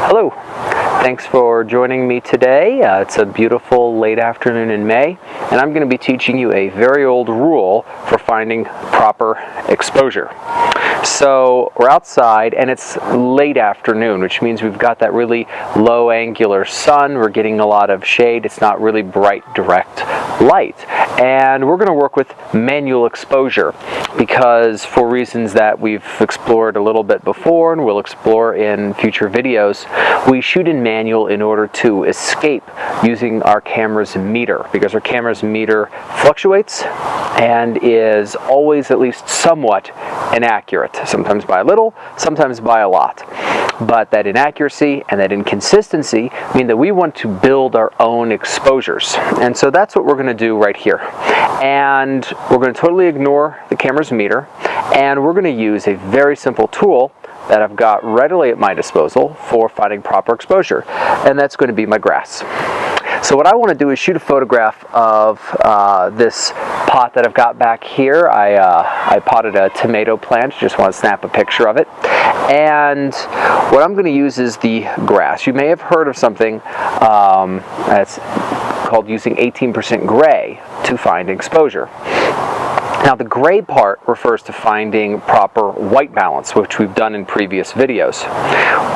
Hello, thanks for joining me today. It's a beautiful late afternoon in May, and I'm going to be teaching you a very old rule for finding proper exposure. So we're outside and it's late afternoon, which means we've got that really low angular sun. We're getting a lot of shade. It's not really bright direct light. And we're going to work with manual exposure because for reasons that we've explored a little bit before and we'll explore in future videos, we shoot in manual in order to escape using our camera's meter, because our camera's meter fluctuates and is always at least somewhat inaccurate, sometimes by a little, sometimes by a lot. But that inaccuracy and that inconsistency mean that we want to build our own exposures. And so that's what we're going to do right here. And we're going to totally ignore the camera's meter, and we're going to use a very simple tool that I've got readily at my disposal for finding proper exposure, and that's going to be my grass. So what I want to do is shoot a photograph of this pot that I've got back here. I potted a tomato plant, just want to snap a picture of it. And what I'm going to use is the grass. You may have heard of something that's called using 18% gray to find exposure. Now the gray part refers to finding proper white balance, which we've done in previous videos.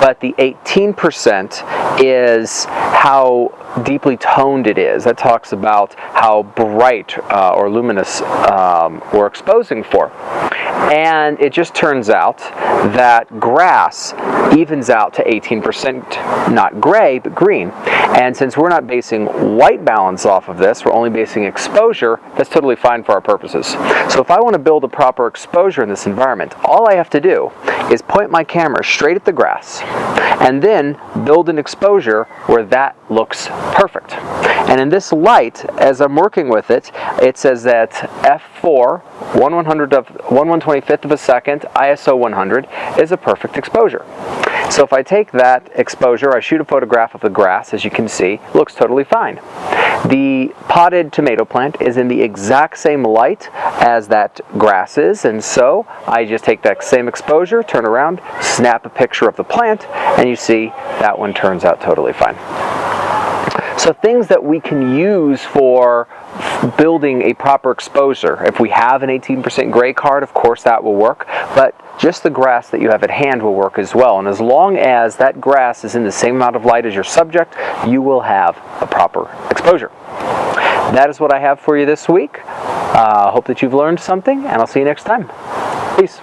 But the 18% is how deeply toned it is. That talks about how bright or luminous we're exposing for. And it just turns out that grass evens out to 18%, not gray, but green. And since we're not basing white balance off of this, we're only basing exposure, that's totally fine for our purposes. So if I want to build a proper exposure in this environment, all I have to do is point my camera straight at the grass and then build an exposure where that looks perfect. And in this light, as I'm working with it, it says that f4, 1/125th of a second, ISO 100, is a perfect exposure. So if I take that exposure, I shoot a photograph of the grass, as you can see, it looks totally fine. The potted tomato plant is in the exact same light as that grass is, and so I just take that same exposure, turn around, snap a picture of the plant, and you see that one turns out totally fine. So things that we can use for building a proper exposure. If we have an 18% gray card, of course that will work, but just the grass that you have at hand will work as well. And as long as that grass is in the same amount of light as your subject, you will have a proper exposure. That is what I have for you this week. Hope that you've learned something, and I'll see you next time. Peace.